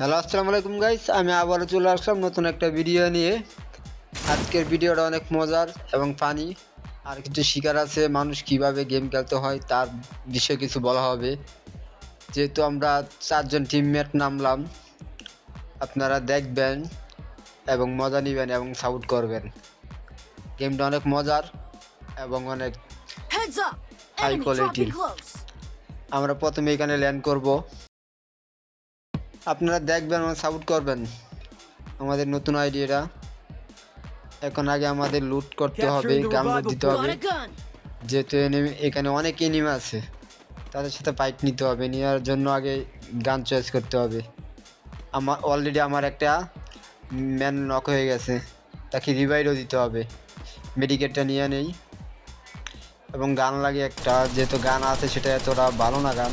Hello, আসসালামু আলাইকুম guys. আমি আবারও চলে আসলাম নতুন একটা ভিডিও নিয়ে। আজকের ভিডিওটা অনেক মজার এবং ফানি। আর কিছু শিকার আছে, মানুষ কিভাবে গেম খেলতে হয় তার বিষয়ে কিছু বলা হবে। যেহেতু আমরা 4জন টিমমেট নামলাম, আপনারা দেখবেন এবং মজা নেবেন এবং সাপোর্ট করবেন। গেমটা অনেক মজার এবং অনেক Heads up! হাই Enemy কোয়ালিটির। dropping close. আমরা প্রথমে এখানে ল্যান্ড করব, আপনারা দেখবেন এবং সাপোর্ট করবেন আমাদের নতুন আইডিয়াটা। এখন আগে আমাদের লুট করতে হবে, Capturing the গান লুট revival দিতে point. হবে। Got a gun. যেহেতু এখানে অনেক এনিমি আছে, তাদের সাথে ফাইট নিতে হবে। নেওয়ার জন্য আগে গান চয়েস করতে হবে। আমার একটা ম্যান নক হয়ে গেছে, তাকে রিভাইভও দিতে হবে। মেডিকেটটা নিয়ে নেই এবং গান লাগে একটা, যেহেতু গান আছে সেটা এতটা ভালো না গান,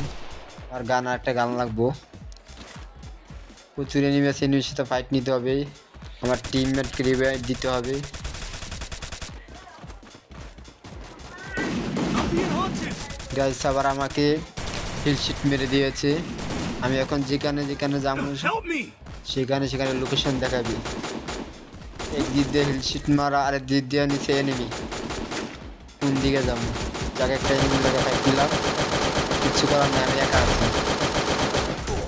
আর গান একটা গান লাগবো। প্রচুর এনিমি আছে, এনিমির সাথে ফাইট নিতে হবে। আমার টিমমেটকে রিভাইভ দিতে হবে। I'm being hunted. গাইস আবার আমাকে হিলশিট মেরে দিয়েছে। আমি এখন যেখানে যেখানে যাবো Help me! সেখানে লোকেশন দেখাবি। এক দিক দিয়ে হিলশিট মারা, আরেক দিক দিয়ে নিচে এনিমি। কোন দিকে যাবো? যাকে একটা এনিমি লাগে ফাইট নিলাম, কিচ্ছু করার নেই, আমি একা আছি।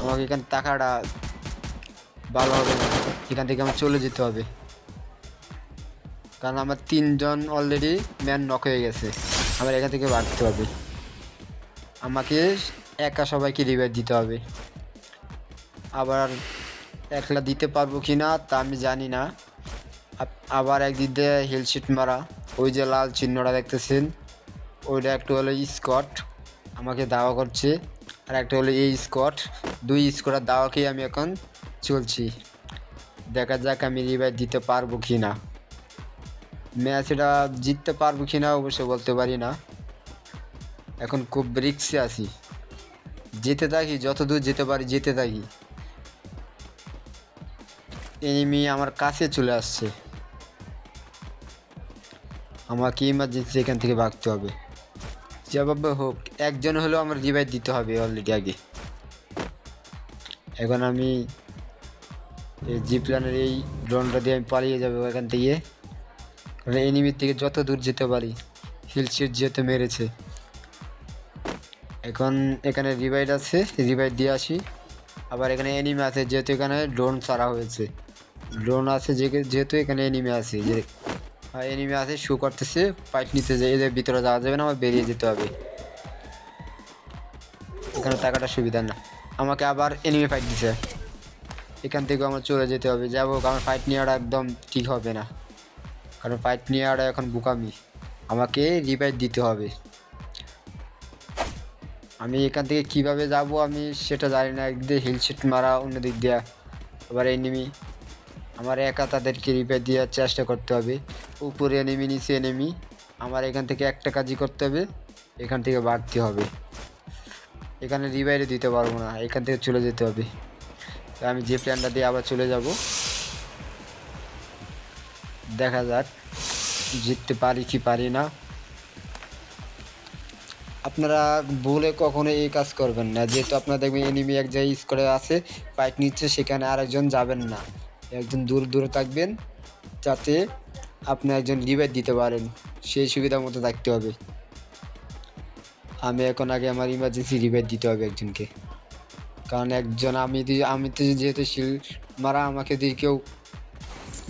আমাকে এখানে টাকাটা ভালো হবে না, এখান থেকে আমার চলে যেতে হবে, কারণ আমার 3জন অলরেডি ম্যান নক হয়ে গেছে। আমার এখান থেকে ভাগতে হবে, আমাকে একা সবাইকে রিভাইভ দিতে হবে। আবার একলা দিতে পারবো কি না তা আমি জানি না। আবার একদিক দিয়ে হিলশিট মারা, ওই যে লাল চিহ্নটা দেখতেছেন, ওইটা একটু হলো স্কট, আমাকে দাওয়া করছে। আর একটা হলো এই স্কট, দুই স্কটের দাওয়াকেই আমি এখন চলছি। দেখা যাক আমি রিভাইভ দিতে পারবো কি না, ম্যাচ এটা জিততে পারবো কি না অবশ্য বলতে পারি না। এখন খুব রিস্কে আছি, যেতে থাকি, যতদূর যেতে পারি যেতে থাকি। এনিমি আমার কাছে চলে আসছে, আমাকে ইমার্জেন্সি এখান থেকে ভাগতে হবে। যেভাবে হোক একজন হলেও আমার রিভাইভ দিতে হবে অলরেডি আগে। এখন আমি এই জিপ্লানের এই ড্রোনটা দিয়ে আমি পালিয়ে যাবো এখান থেকে, কারণ এনিমির থেকে যত দূর যেতে পারি। হিলশিট যেতে মেরেছে, এখন এখানে রিভাইভ আছে, রিভাইভ দিয়ে আসি। আবার এখানে এনিমি আছে, যেহেতু এখানে ড্রোন ছাড়া হয়েছে। ড্রোন আছে যেহেতু এখানে এনিমি আছে, যে এনিমি আছে শো করতেছে, ফাইট নিতে যায়। এদের ভিতরে যাওয়া যাবে না, আমার বেরিয়ে যেতে হবে। এখানে টাকাটা সুবিধা না, আমাকে আবার এনিমি ফাইট দিছে, এখান থেকে আমার চলে যেতে হবে। যাবো, আমার ফাইট নেওয়াটা একদম ঠিক হবে না, কারণ ফাইট নেওয়াটা এখন বোকামি। আমাকে রিভাইভ দিতে হবে। আমি এখান থেকে কিভাবে যাব আমি সেটা জানি না। একদিক দিয়ে হিলশিট মারা, অন্য দিক দিয়ে আবার এনিমি। আমার একা তাদেরকে রিভাইভ দেওয়ার চেষ্টা করতে হবে। উপরে এনিমি, নিচে এনিমি। আমার এখান থেকে একটা কাজই করতে হবে, এখান থেকে ভাগতে হবে। এখানে রিভাইভ দিতে পারবো না, এখান থেকে চলে যেতে হবে। তো আমি যে প্ল্যানটা দিয়ে আবার চলে যাব, দেখা যাক জিততে পারি কি পারি না। আপনারা ভুলে কখনো এই কাজ করবেন না, যেহেতু আপনারা দেখবেন এনিমি এক জায়গায় স্কোরে আছে, ফাইট নিচ্ছে, সেখানে আরেকজন যাবেন না। একজন দূরে থাকবেন, যাতে আপনি একজন রিভাইভ দিতে পারেন, সেই সুবিধা মতো থাকতে হবে। আমি এখন আগে আমার ইমার্জেন্সি রিভাইভ দিতে হবে একজনকে, কারণ একজন আমি তো যেহেতু শিল মারা, আমাকে যদি কেউ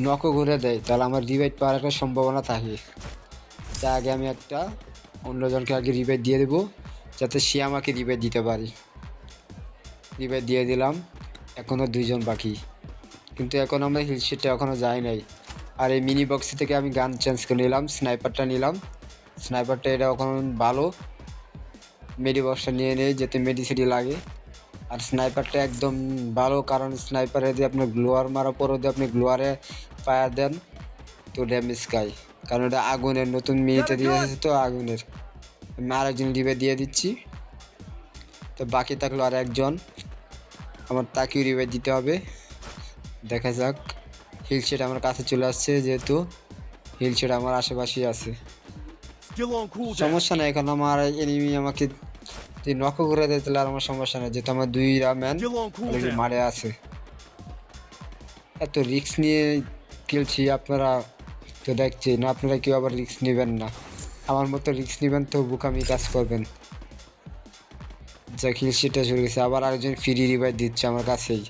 নকও ঘুরে দেয় তাহলে আমার রিভাইভ পাওয়ার একটা সম্ভাবনা থাকে। তাই আগে আমি একটা অন্যজনকে আগে রিভাইভ দিয়ে দেবো, যাতে সে আমাকে রিভাইভ দিতে পারে। রিভাইভ দিয়ে দিলাম, এখনও 2জন বাকি, কিন্তু এখন আমরা হিলশিটটা এখনও যাই নাই। আর এই মিনি বক্স থেকে আমি গান চেঞ্জ করে নিলাম, স্নাইপারটা নিলাম। স্নাইপারটা এটা এখন ভালো, মেডি বক্সটা নিয়ে নেই যাতে মেডিসিটি লাগে। আর স্নাইপারটা একদম ভালো, কারণ স্নাইপারে যদি আপনি গ্লোয়ার মারার পরও যদি আপনি গ্লোয়ারে ফায়ার দেন তো ড্যামেজ খায়, কারণ এটা আগুনের, নতুন মিনিটে দিয়ে এসেছে তো আগুনের। আমি আরেকজন রিভাইভ দিয়ে দিচ্ছি, তো বাকি থাকলো আর একজন, আমার তাকেও রিভাইভ দিতে হবে। দেখা যাক, হিলশেড আমার কাছে চলে আসছে, যেহেতু হিলশেড আমার আশেপাশেই আছে। Still on cooldown. সমস্যা নেই, এখন আমার এনিমি আমাকে যদি নক করে দেয় তাহলে আর আমার সমস্যা নেই, যেহেতু আমার 2টা man Still on already cooldown. মারে আছে। এত রিস্ক নিয়ে খেলছি, আপনারা তো দেখছেন, আপনারা কেউ আবার রিস্ক নেবেন না। আমার মতো রিস্ক নেবেন তো বোকামি কাজ করবেন। যা খেল সেটা চলে গেছে, আবার আরেকজন ফ্রি রিভাইভ দিচ্ছে আমার কাছেই,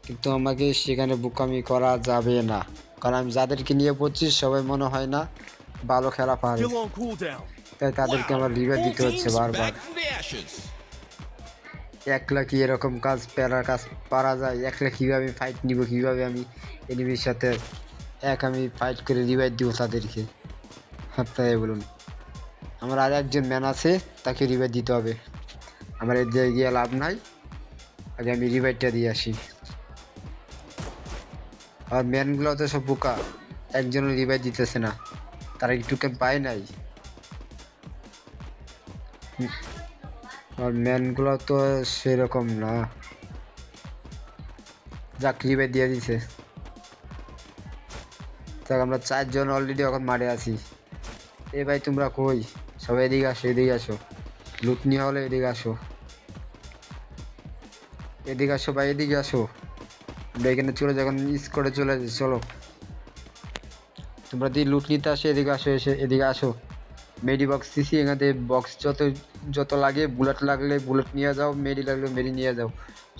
কিন্তু আমাকে সেখানে বোকামি করা যাবে না, কারণ আমি যাদেরকে নিয়ে পড়ছি সবাই মনে হয় না ভালো খেলা পারে, Still on cooldown. তাই তাদেরকে আমার রিভাইভ দিতে হচ্ছে বারবার। একলা কি এরকম কাজ প্যারার কাজ পারা যায়? একলা কীভাবে ফাইট নিব, কীভাবে আমি এনিমির সাথে আমি ফাইট করে রিভাইভ দিব তাদেরকে? আপনারাই বলুন। আমার আর একজন ম্যান আছে, তাকে রিভাইভ দিতে হবে। আমার এদিকে গিয়ে লাভ নাই, আগে আমি রিভাইভটা দিয়ে আসি। আর ম্যানগুলো তো সব বোকা, একজনও রিভাইভ দিতেছে না, তারা কি টোকেন পায় নাই? আর ম্যানগুলো তো সেরকম না। যাক, রিভাইভ দিয়ে দিছে। যাক, আমরা 4 জন অলরেডি এখন মারে আছি। এ ভাই তোমরা কই? সবাই এদিকে আসো, এদিকে আসো। লুট নিয়ে হলে এদিকে আসো, এদিকে আসো ভাই, এদিকে আসো। আমরা এখানে চলে যখন করে চলে যাই, চলো। তোমরা যদি লুট নিতে আসো এদিকে আসো, এসে এদিকে আসো। মেডি বক্স দিছি, এখান থেকে বক্স যত যত লাগে, বুলেট লাগলে বুলেট নিয়ে যাও, মেডি লাগলে মেডি নিয়ে যাও।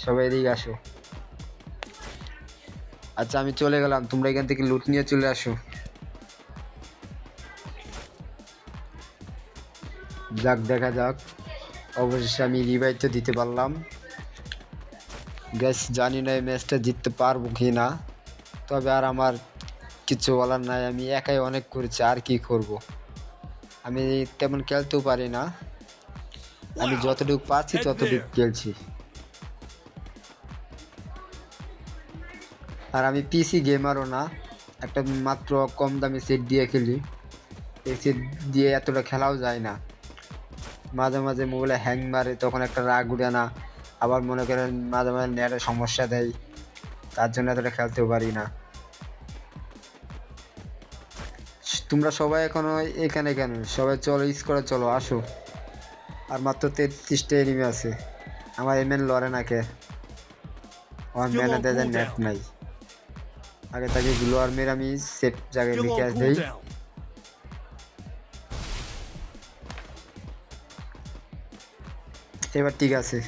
সবাই এদিকে আসো। আচ্ছা, আমি চলে গেলাম, তোমরা এখান থেকে লুট নিয়ে চলে আসো। যাক, দেখা যাক। অবশেষে আমি রিভাইভ তো দিতে পারলাম। গ্যাস, জানি না এই ম্যাচটা জিততে পারবো কি না, তবে আর আমার কিছু বলার নাই। আমি একাই অনেক করেছি, আর কি করব। আমি তেমন খেলতেও পারি না, আমি যতটুকু পারছি ততটুকু খেলছি। আর আমি পিসি গেমারও না, একটা মাত্র কম দামি সেট দিয়ে খেলি। এই সেট দিয়ে এতটা খেলাও যায় না। মাঝে মাঝে মোবাইলে হ্যাং মারে, তখন একটা রাগ উঠে না। আবার মনে করেন মাঝে মাঝে নেটের সমস্যা দেয়, তার জন্য এতটা খেলতেও পারি না। তোমরা সবাই এখনো এখানে কেন? সবাই চলো, করে চলো, আসো। আর মাত্র 33টা এনিমি আছে। আমার এমএন লড়ে না কে? আমার ম্যানেজার নেট নাই। আগে তাকে গ্লোয়ার মেরে আমি সেফ জায়গায় Still লিখে on দেই। cooldown. এবার ঠিক আছে,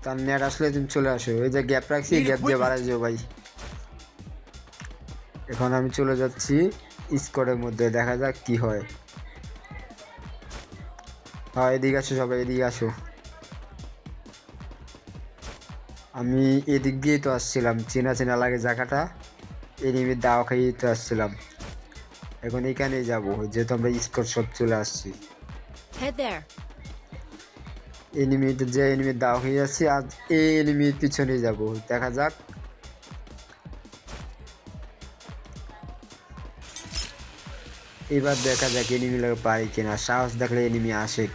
তার নেট আসলে তুমি চলে আসো। ওই যে গ্যাপ রাখছি, গ্যাপ দিয়ে বাড়াই যাও ভাই। এখন আমি চলে যাচ্ছি স্কোয়াডের মধ্যে, দেখা যাক কি হয়। হ্যাঁ, এদিকে আসো সবাই, এদিকে আসো। আমি এদিক দিয়েই তো আসছিলাম, চেনা চেনা লাগে জায়গাটা। এনিমির দাওয়া খাইয়েই তো আসছিলাম। এখন এখানেই যাবো, যেহেতু আমরা স্কোয়াড সব চলে আসছি। Head there. এনিমিতে যে এনিমির দাওয়া খেয়ে যাচ্ছি, আজ এই এনিমির পিছনেই যাবো, দেখা যাক। এবার দেখা যাক এনিমি লাগে পারি কিনা, সাহস দেখলে এনিমি আসে।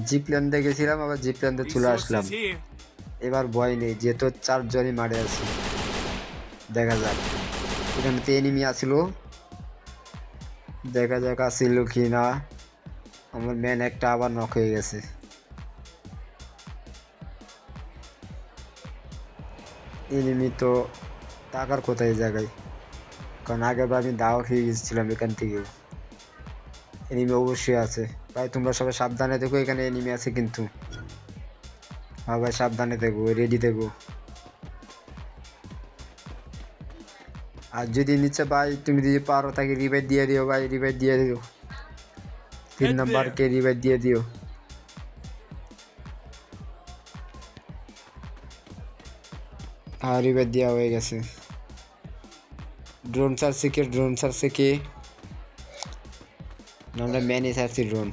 জিপ প্ল্যান দিয়ে গেছিলাম, আবার জিপ প্ল্যান দিয়ে চলে আসলাম। Resources here. এবার ভয় নেই, যেহেতু 4 জনই মারে আছে। দেখা যাক, এখানে তো এনিমি আসিল, দেখা যাক আসিল কি না। আমার ম্যান একটা আবার নক হয়ে গেছে। এনিমি তো টাকার কোথায় জায়গায়, কারণ আগেরবার আমি দাওয়া খেয়ে গেছিলাম এখান থেকেও। এনিমি অবশ্যই আছে ভাই, তোমরা সবাই সাবধানে দেখো, এখানে এনিমি আছে কিন্তু। হ্যাঁ ভাই, সাবধানে দেখো, রেডি দেখো। আর যদি নিচে ভাই তুমি যদি পারো তাকে রিভাইভ দিয়ে দিও ভাই, রিভাইভ দিয়ে দিও। 3 নাম্বারকে রিভাইভ দিয়ে দিও। হ্যাঁ, রিভাইভ দেওয়া হয়ে গেছে। ড্রোন ছাড়ছে কে? ড্রোন ছাড়ছে কে? আমরা ম্যানে ছাড়ছি ড্রোন।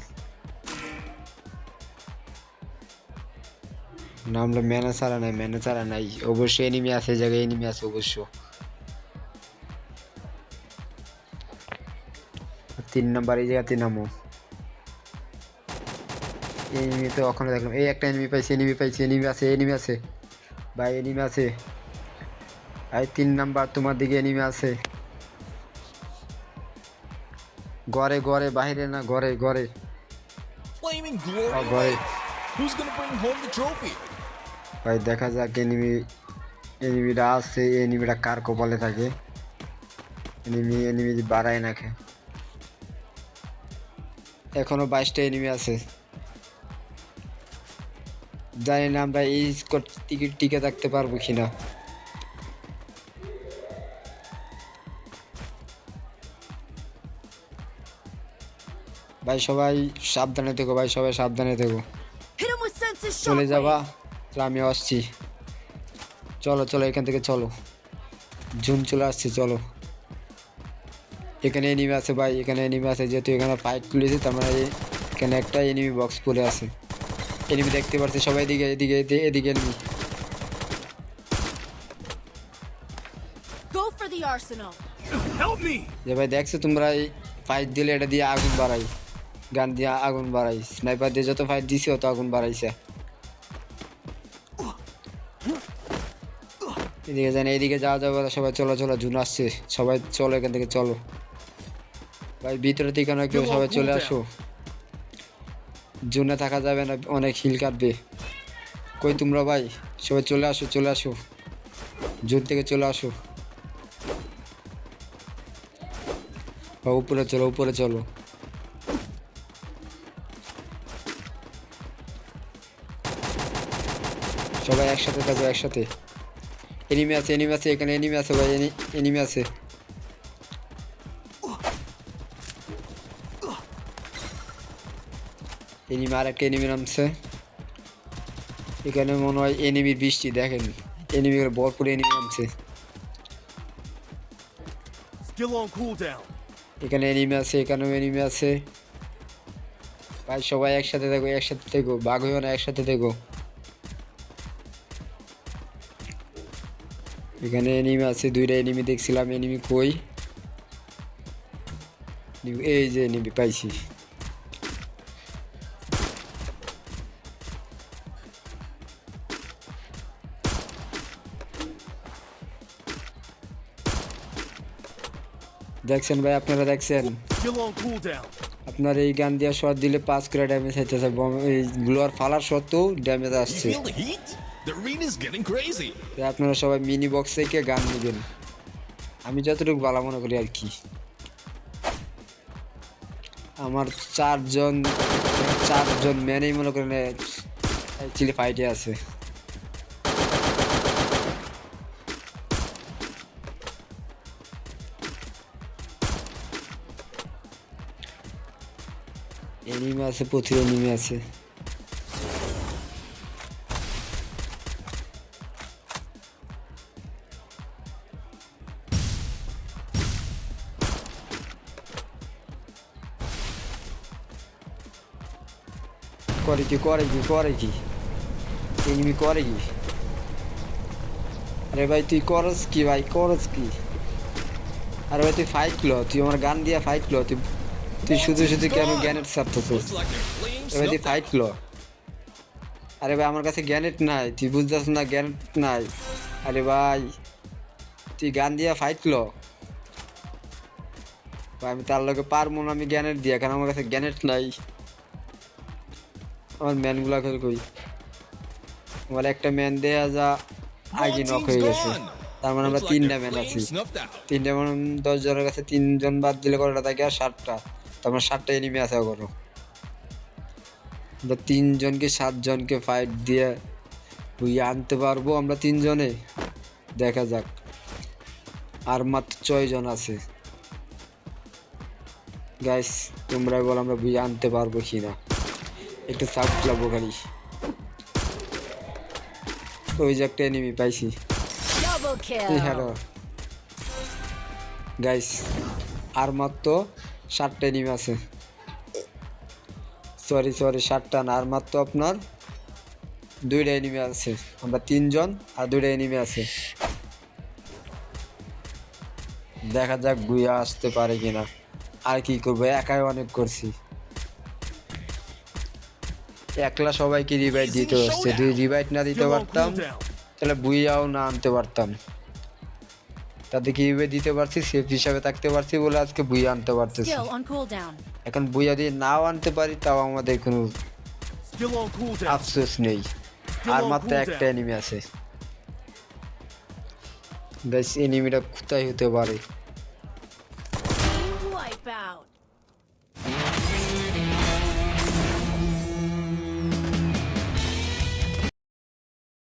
না, আমরা ম্যানে ছাড়া নাই, ম্যানে ছাড়া নাই। অবশ্যই এনিমি আছে, এই জায়গায় এনিমি আছে অবশ্য। 3 নাম্বার এই জায়গাতে নামো। এনিমি তো ওখানে দেখলাম, এই একটা এনিমি পাইছি, এনিমি পাইছি, এনিমি আছে, এনিমি আছে ভাই, এনিমি আছে। এই 3 নাম্বার তোমার দিকে এনিমি আছে। ঘরে ঘরে বাইরে না, ঘরে ঘরে। Flaming glory Oh, boy. awaits. Who's gonna bring home the trophy? ভাই দেখা যাক এনিমিরা আছে, এনিমিরা কার কপালে থাকে। এনিমি বাড়ায় নাকি। এখনো 22টা এনিমি আছে। জানি না আমরা এই স্কোর টিকে থাকতে পারবো কিনা। ভাই সবাই সাবধানে থেকো, ভাই সবাই সাবধানে থেকো। Hit him with senses চলে shockwave. যাবা, তাহলে আমি আসছি। চলো চলো এখান থেকে চলো, জুন চলে আসছে, চলো। এখানে এনিমি আছে ভাই, এখানে এনিমি আছে, যেহেতু এখানে ফাইট তুলেছে তার মানে এখানে একটা এনিমি বক্স পড়ে আছে। এনিমি দেখতে পাচ্ছে সবাই, এদিকে এদিকে এদিকে enemy. Go for the arsenal. Help me! যে ভাই দেখছো তোমরা, এই ফাইট দিলে এটা দিয়ে আগুন বাড়াই, গান দিয়ে আগুন বাড়াই, স্নাইপার দিয়ে যত ফাইট দিছি অত আগুন বাড়াইছে। এদিকে জানি, এদিকে যাওয়া যাবে না, সবাই চলো চলো, জুন আসছে, সবাই চলো এখান থেকে চলো। ভাই ভিতরে থেকে না কেউ, সবাই চলে আসো, জুনে থাকা যাবে না, অনেক হিল কাটবে। কই তোমরা ভাই, সবাই চলে আসো চলে আসো, জুন থেকে চলে আসো। উপরে চলো উপরে চলো। সবাই একসাথে থাকো একসাথে। এনিমি আছে এখানে এনিমি আছে ভাই, এনিমি আছে। এনিমি আর একটা এনিমি নামছে এখানে, মনে হয় এনিমির বৃষ্টি, দেখেন এনিমি ভরপুর এনিমি নামছে। Skill on cooldown. এখানে এনিমি আছে, এখানেও এনিমি আছে। ভাই সবাই একসাথে থাকো একসাথে থেকো, বাঘ হইও না, একসাথে থেকো। এখানে এনিমি আছে, 2টা এনিমি দেখছিলাম, এনিমি কই? এই যে এনিমি পাইছি। দেখছেন ভাই, আপনারা দেখছেন? Skill on cooldown. আপনার এই গান দিয়ে শট দিলে 5 করে ড্যামেজ হইতেছে, এই গ্লোয়ার ফালার সত্ত্বেও ড্যামেজ You আসছে। feel the heat? The arena's getting crazy. তাই আপনারা সবাই মিনি বক্স থেকে গান নেবেন, আমি যতটুকু ভালো মনে করি আর কি। আমার চারজন ম্যানেই মনে করেন অ্যাকচুয়ালি ফাইটে আছে। এনিমি আছে, প্রচুর এনিমি আছে। করে কি এনিমি করে কি? আরে ভাই তুই করস কি ভাই, করস কি? আরে ভাই তুই ফাইট ল, তুই আমার গান দিয়া ফাইট ল, তুই শুধু কেন gannet ছাড়তেছিস? Looks like they're fleeing এবার তুই snuffed ফাইট out. ল। আরে ভাই আমার কাছে গ্যানেট নাই, তুই বুঝতেছ না, গ্যানেট নাই। আরে ভাই তুই গান দিয়া ফাইট ল ভাই, আমি তার লগে পারবো না, আমি গ্যানেট দিয়া, কারণ আমার কাছে গ্যানেট নাই। আমার ম্যানগুলা কই? আমার একটা ম্যান দেয়া যা আগে One নক team's হয়ে গেছে, gone. তার মানে আমরা Looks like 3টা they're ম্যান fleeing আছি। snuffed out. 3টা মানে 10 জনের কাছে 3 জন বাদ দিলে কতটা থাকে? আর 7টা, তার মানে 7টা এনিমি আছে এখনো। আমরা 3 জনকে 7 জনকে ফাইট দিয়ে বুঝিয়ে আনতে পারবো আমরা 3 জনে? দেখা যাক। আর মাত্র 6 জন আছে। গাইস তোমরা বল আমরা বুঝিয়ে আনতে পারবো কিনা, একটু সাউথ লাগবো খালি। ওই যে একটা এনিমি পাইছি। Double hello kill. গাইস, আর মাত্র 7টা এনিমি আছে। সরি 7টা না, আর মাত্র আপনার 2টা এনিমি আছে। আমরা 3 জন আর 2টা এনিমি আছে। দেখা যাক বুয়া আসতে পারে কিনা। আর কি করবো, একাই অনেক করছি। একলা সবাইকে রিভাইট দিতে হচ্ছে, যদি রিভাইট না দিতে Skill on পারতাম cooldown. তাহলে বুইয়াও না আনতে পারতাম। তাদেরকে ইউএ দিতে পারছি, সেফ হিসাবে থাকতে পারছি বলে আজকে বুইয়া আনতে পারতেছি। Skill on cooldown. এখন বুইয়া দিয়ে নাও আনতে পারি তাও আমাদের কোনো Skill on cooldown. আফসোস নেই। আর মাত্র একটা এনিমি আছে। গাইস এনিমিটা কোথায় হতে পারে?